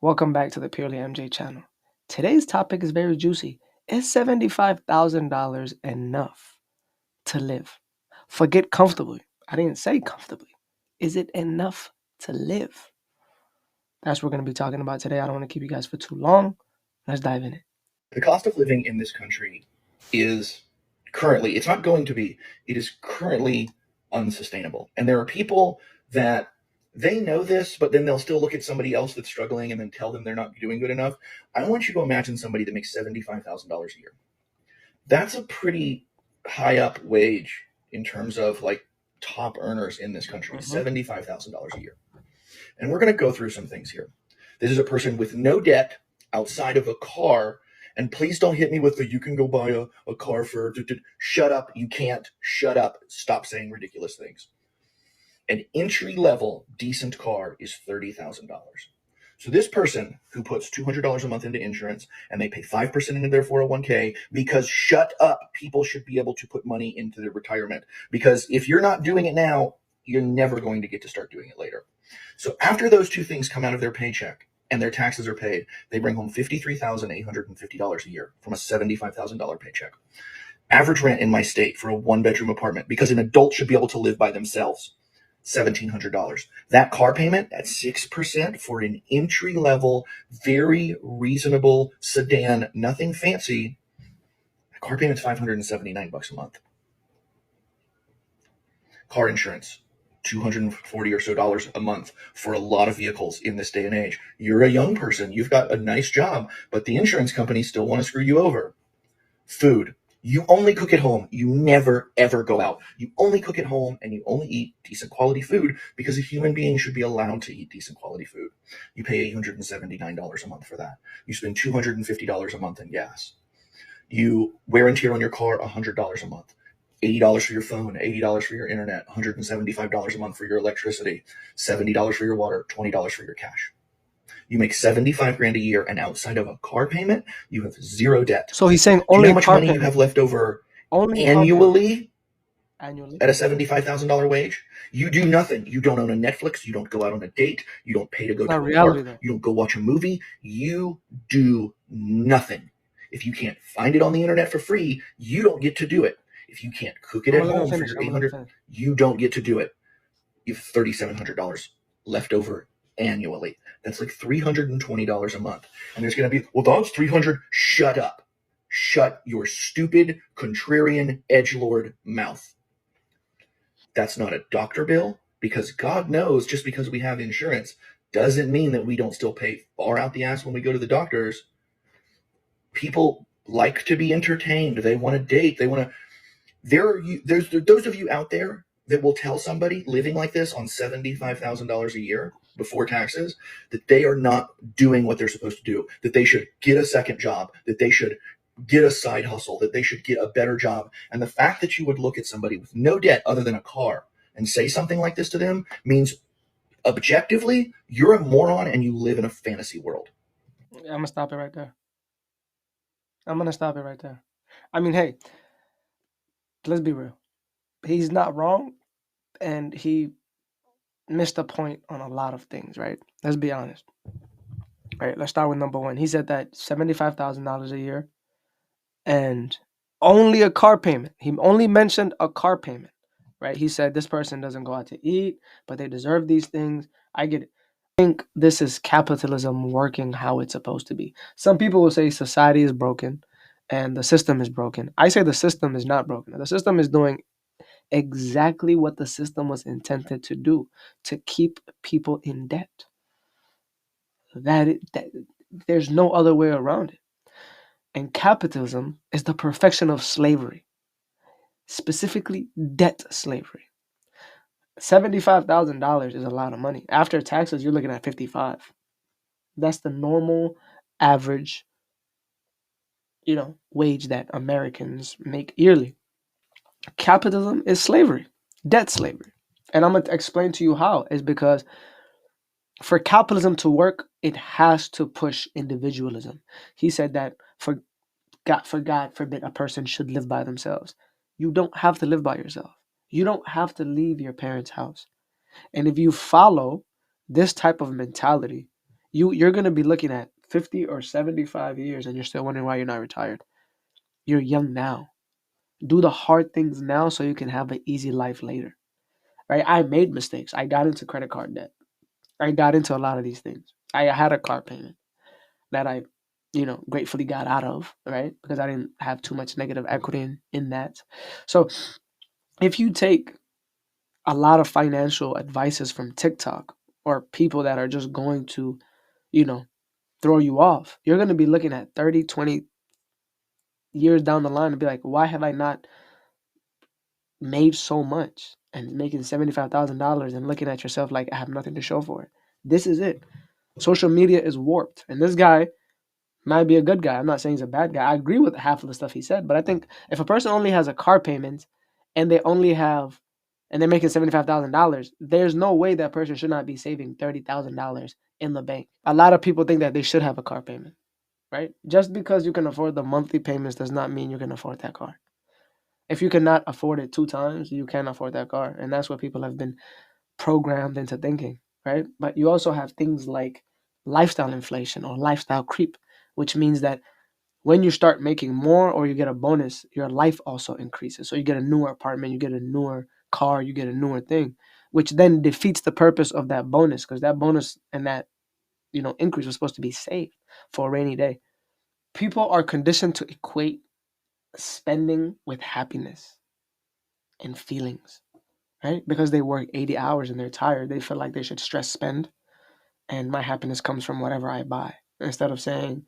Welcome back to the Purely MJ channel. Today's topic is very juicy. Is $75,000 enough to live? Forget comfortably. I didn't say comfortably. Is it enough to live? That's what we're going to be talking about today. I don't want to keep you guys for too long. Let's dive in it. The cost of living in this country is currently, it's not going to be, it is currently unsustainable. And there are people that they know this, but then they'll still look at somebody else that's struggling and then tell them they're not doing good enough. I want you to imagine somebody that makes $75,000 a year. That's a pretty high up wage in terms of like top earners in this country, $75,000 a year. And we're going to go through some things here. This is a person with no debt outside of a car. And please don't hit me with the you can go buy a car for. Shut up. You can't. Shut up. Stop saying ridiculous things. An entry level decent car is $30,000. So this person who puts $200 a month into insurance and they pay 5% into their 401k because shut up, people should be able to put money into their retirement. Because if you're not doing it now, you're never going to get to start doing it later. So after those two things come out of their paycheck and their taxes are paid, they bring home $53,850 a year from a $75,000 paycheck. Average rent in my state for a one-bedroom apartment, because an adult should be able to live by themselves, $1,700. That car payment at 6% for an entry-level, very reasonable sedan, nothing fancy, the car payment's $579 a month. Car insurance, $240 or so a month for a lot of vehicles in this day and age. You're a young person, you've got a nice job, but the insurance companies still want to screw you over. Food. You only cook at home. You never, ever go out. You only cook at home and you only eat decent quality food because a human being should be allowed to eat decent quality food. You pay $879 a month for that. You spend $250 a month in gas. You wear and tear on your car $100 a month. $80 for your phone, $80 for your internet, $175 a month for your electricity, $70 for your water, $20 for your cash. You make 75 grand a year, and outside of a car payment, you have zero debt. So he's saying Do you know only how much car money you payment. have left over Only car payment. annually Annually. at a $75,000 wage? You do nothing. You don't own a Netflix. You don't go out on a date. You don't pay to go Not to a reality park. though. You don't go watch a movie. You do nothing. If you can't find it on the internet for free, you don't get to do it. If you can't cook it I'm at gonna let him home for finish. your I'm gonna let him 800, finish. you don't get to do it. You have $3,700 left over annually. That's like $320 a month. And there's going to be, well, that's 300. Shut up. Shut your stupid, contrarian, edgelord mouth. That's not a doctor bill, because God knows just because we have insurance doesn't mean that we don't still pay far out the ass when we go to the doctors. People like to be entertained. They want to date. They want to. There's those of you out there that will tell somebody living like this on $75,000 a year before taxes that they are not doing what they're supposed to do, that they should get a second job, that they should get a side hustle, that they should get a better job. And the fact that you would look at somebody with no debt other than a car and say something like this to them means objectively you're a moron and you live in a fantasy world. I'm gonna stop it right there. I'm gonna stop it right there. I mean, hey, let's be real. He's not wrong, and he missed a point on a lot of things, right? Let's be honest. Right, let's start with number one. He said that $75,000 a year and only a car payment. He only mentioned a car payment, right? He said this person doesn't go out to eat, but they deserve these things. I get it. I think this is capitalism working how it's supposed to be. Some people will say society is broken and the system is broken. I say the system is not broken. The system is doing exactly what the system was intended to do, to keep people in debt. That there's no other way around it. And capitalism is the perfection of slavery, specifically debt slavery. $75,000 is a lot of money. After taxes, you're looking at 55. That's the normal average, wage that Americans make yearly. Capitalism is slavery, debt slavery. And I'm going to explain to you how. Is because for capitalism to work, it has to push individualism. He said that for God forbid a person should live by themselves. You don't have to live by yourself. You don't have to leave your parents' house. And if you follow this type of mentality, You're gonna be looking at 50 or 75 years and you're still wondering why you're not retired. You're young now. Do the hard things now so you can have an easy life later. Right? I made mistakes. I got into credit card debt. I got into a lot of these things. I had a car payment that I, gratefully got out of, right? Because I didn't have too much negative equity in that. So if you take a lot of financial advices from TikTok or people that are just going to, you know, throw you off, you're going to be looking at 30, 20 years down the line and be like, why have I not made so much and making $75,000 and looking at yourself like I have nothing to show for it? This is it. Social media is warped. And this guy might be a good guy. I'm not saying he's a bad guy. I agree with half of the stuff he said, but I think if a person only has a car payment and they're making $75,000, there's no way that person should not be saving $30,000 in the bank. A lot of people think that they should have a car payment, right? Just because you can afford the monthly payments does not mean you can afford that car. If you cannot afford it 2 times, you can't afford that car, and that's what people have been programmed into thinking, right? But you also have things like lifestyle inflation or lifestyle creep, which means that when you start making more or you get a bonus, your life also increases. So you get a newer apartment, you get a newer car, you get a newer thing, which then defeats the purpose of that bonus because that bonus and that increase was supposed to be saved for a rainy day. People are conditioned to equate spending with happiness and feelings, right? Because they work 80 hours and they're tired, they feel like they should stress spend and my happiness comes from whatever I buy. Instead of saying,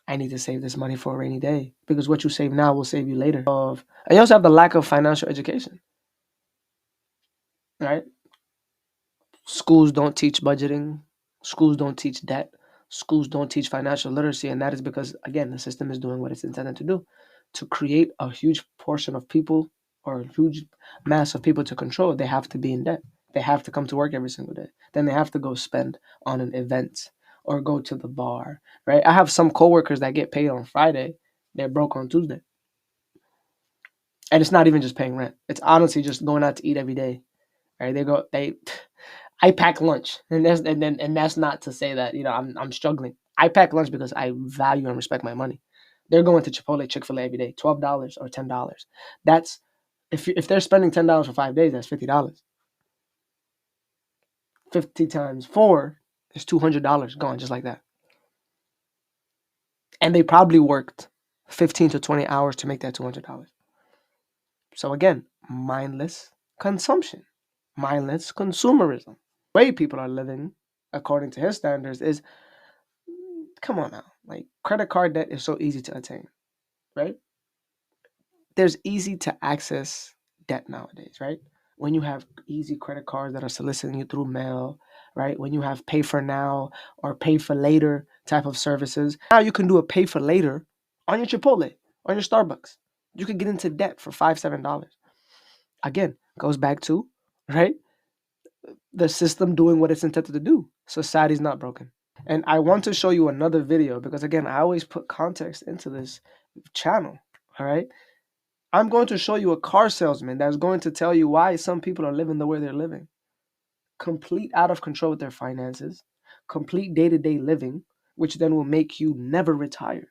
I need to save this money for a rainy day because what you save now will save you later. And you also have the lack of financial education, right? Schools don't teach budgeting. Schools don't teach debt. Schools don't teach financial literacy. And that is because, again, the system is doing what it's intended to do to create a huge portion of people or a huge mass of people to control. They have to be in debt. They have to come to work every single day. Then they have to go spend on an event or go to the bar, right? I have some coworkers that get paid on Friday. They're broke on Tuesday. And it's not even just paying rent. It's honestly just going out to eat every day. Right? I pack lunch, and that's not to say that I'm struggling. I pack lunch because I value and respect my money. They're going to Chipotle, Chick-fil-A every day, $12 or $10. That's if they're spending $10 for 5 days, that's $50. 50 times 4 is $200 gone just like that. And they probably worked 15 to 20 hours to make that $200. So again, mindless consumption, mindless consumerism. The way people are living, according to his standards, is come on now. Like credit card debt is so easy to attain, right? There's easy to access debt nowadays, right? When you have easy credit cards that are soliciting you through mail, right? When you have pay for now or pay for later type of services. Now you can do a pay for later on your Chipotle, on your Starbucks. You could get into debt for $5, $7. Again, goes back to, right? The system doing what it's intended to do. Society's not broken. And I want to show you another video because, again, I always put context into this channel. All right. I'm going to show you a car salesman that's going to tell you why some people are living the way they're living. Complete out of control with their finances, complete day to day living, which then will make you never retire.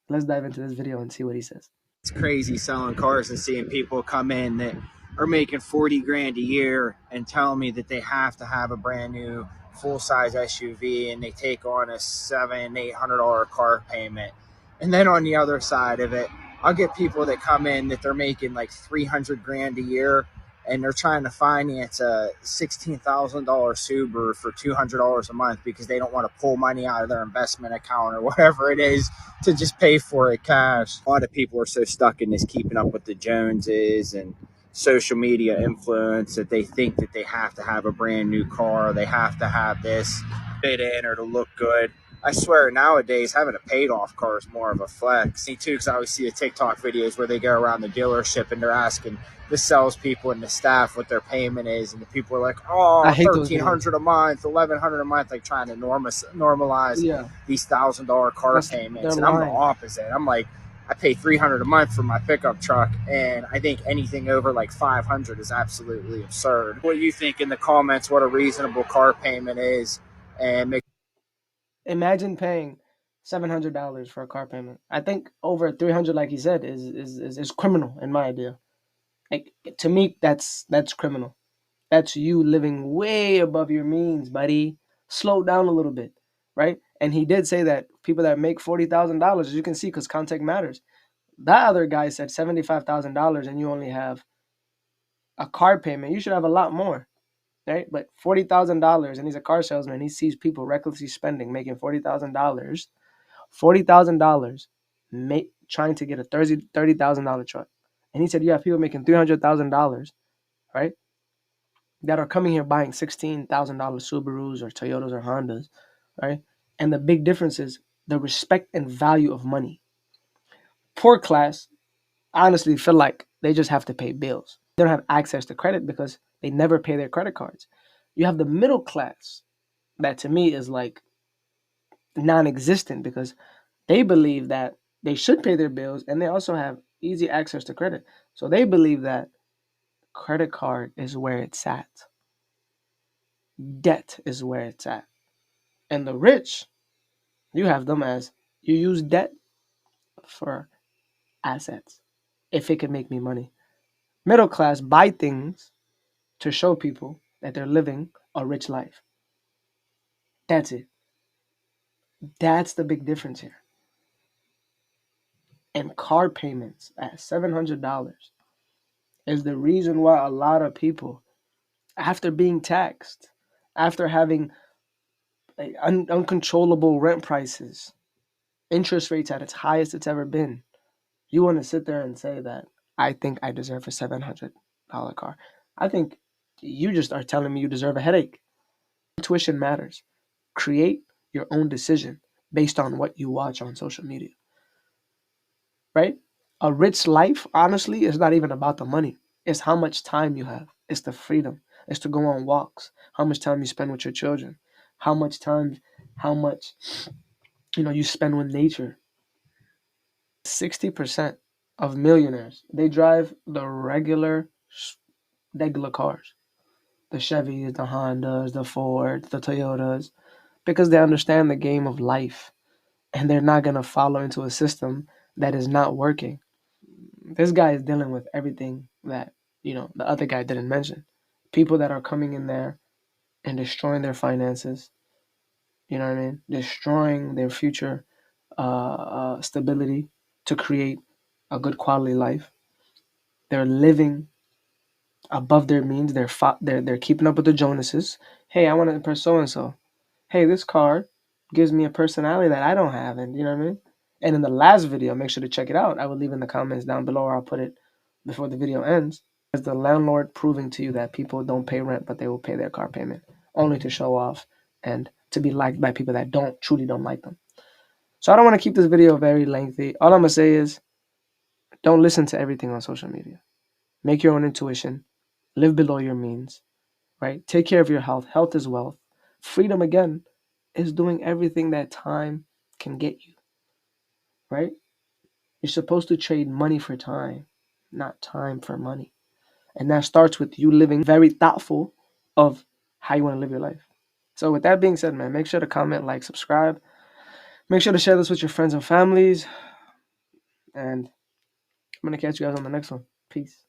Let's dive into this video and see what he says. It's crazy selling cars and seeing people come in that are making 40 grand a year and telling me that they have to have a brand new full size SUV and they take on a $700-800 car payment. And then on the other side of it, I'll get people that come in that they're making like 300 grand a year and they're trying to finance a $16,000 Subaru for $200 a month because they don't want to pull money out of their investment account or whatever it is to just pay for it cash. A lot of people are so stuck in this keeping up with the Joneses and social media influence that they think that they have to have a brand new car, they have to have this fit in or to look good. I swear nowadays having a paid off car is more of a flex. Me too, because I always see the TikTok videos where they go around the dealership and they're asking the salespeople and the staff what their payment is, and the people are like, I "Oh, hate those videos. $1,300 a month, $1,100 a month," like trying to normalize Yeah, these $1,000 car they're payments. And I'm the lying. opposite. I'm like, I pay $300 a month for my pickup truck, and I think anything over like $500 is absolutely absurd. What do you think in the comments? What a reasonable car payment is? and make. Imagine paying $700 for a car payment. I think over 300, like he said, is criminal in my idea. Like, to me, that's criminal. That's you living way above your means, buddy. Slow down a little bit, right? And he did say that people that make $40,000, as you can see, because context matters. That other guy said $75,000, and you only have a car payment. You should have a lot more, right? But $40,000, and he's a car salesman. He sees people recklessly spending, making $40,000, $40,000, trying to get a $30,000 truck. And he said you have people making $300,000, right? That are coming here buying $16,000 Subarus or Toyotas or Hondas, right? And the big difference is the respect and value of money. Poor class honestly feel like they just have to pay bills. They don't have access to credit because they never pay their credit cards. You have the middle class that to me is like non-existent because they believe that they should pay their bills and they also have easy access to credit. So they believe that credit card is where it's at. Debt is where it's at. And the rich, you have them as you use debt for assets if it can make me money. Middle class buy things to show people that they're living a rich life. That's it. That's the big difference here. And car payments at $700 is the reason why a lot of people, after being taxed, after having uncontrollable rent prices, interest rates at its highest it's ever been, you want to sit there and say that I think I deserve a $700 car. I think you just are telling me you deserve a headache. Intuition matters. Create your own decision based on what you watch on social media, right? A rich life, honestly, is not even about the money. It's how much time you have. It's the freedom. It's to go on walks. How much time you spend with your children. How much time, how much, you spend with nature. 60% of millionaires, they drive the regular cars. The Chevys, the Hondas, the Fords, the Toyotas, because they understand the game of life and they're not going to follow into a system that is not working. This guy is dealing with everything that, the other guy didn't mention. People that are coming in there and destroying their finances, you know what I mean? Destroying their future stability to create a good quality life. They're living above their means. They're keeping up with the Jonases. Hey, I want to impress so and so. Hey, this card gives me a personality that I don't have, and you know what I mean. And in the last video, make sure to check it out. I will leave in the comments down below, or I'll put it before the video ends. Is the landlord proving to you that people don't pay rent, but they will pay their car payment only to show off and to be liked by people that truly don't like them. So I don't want to keep this video very lengthy. All I'm gonna say is, don't listen to everything on social media. Make your own intuition. Live below your means, right? Take care of your health. Health is wealth. Freedom, again, is doing everything that time can get you, right? You're supposed to trade money for time, not time for money. And that starts with you living very thoughtful of how you want to live your life. So with that being said, man, make sure to comment, like, subscribe. Make sure to share this with your friends and families. And I'm going to catch you guys on the next one. Peace.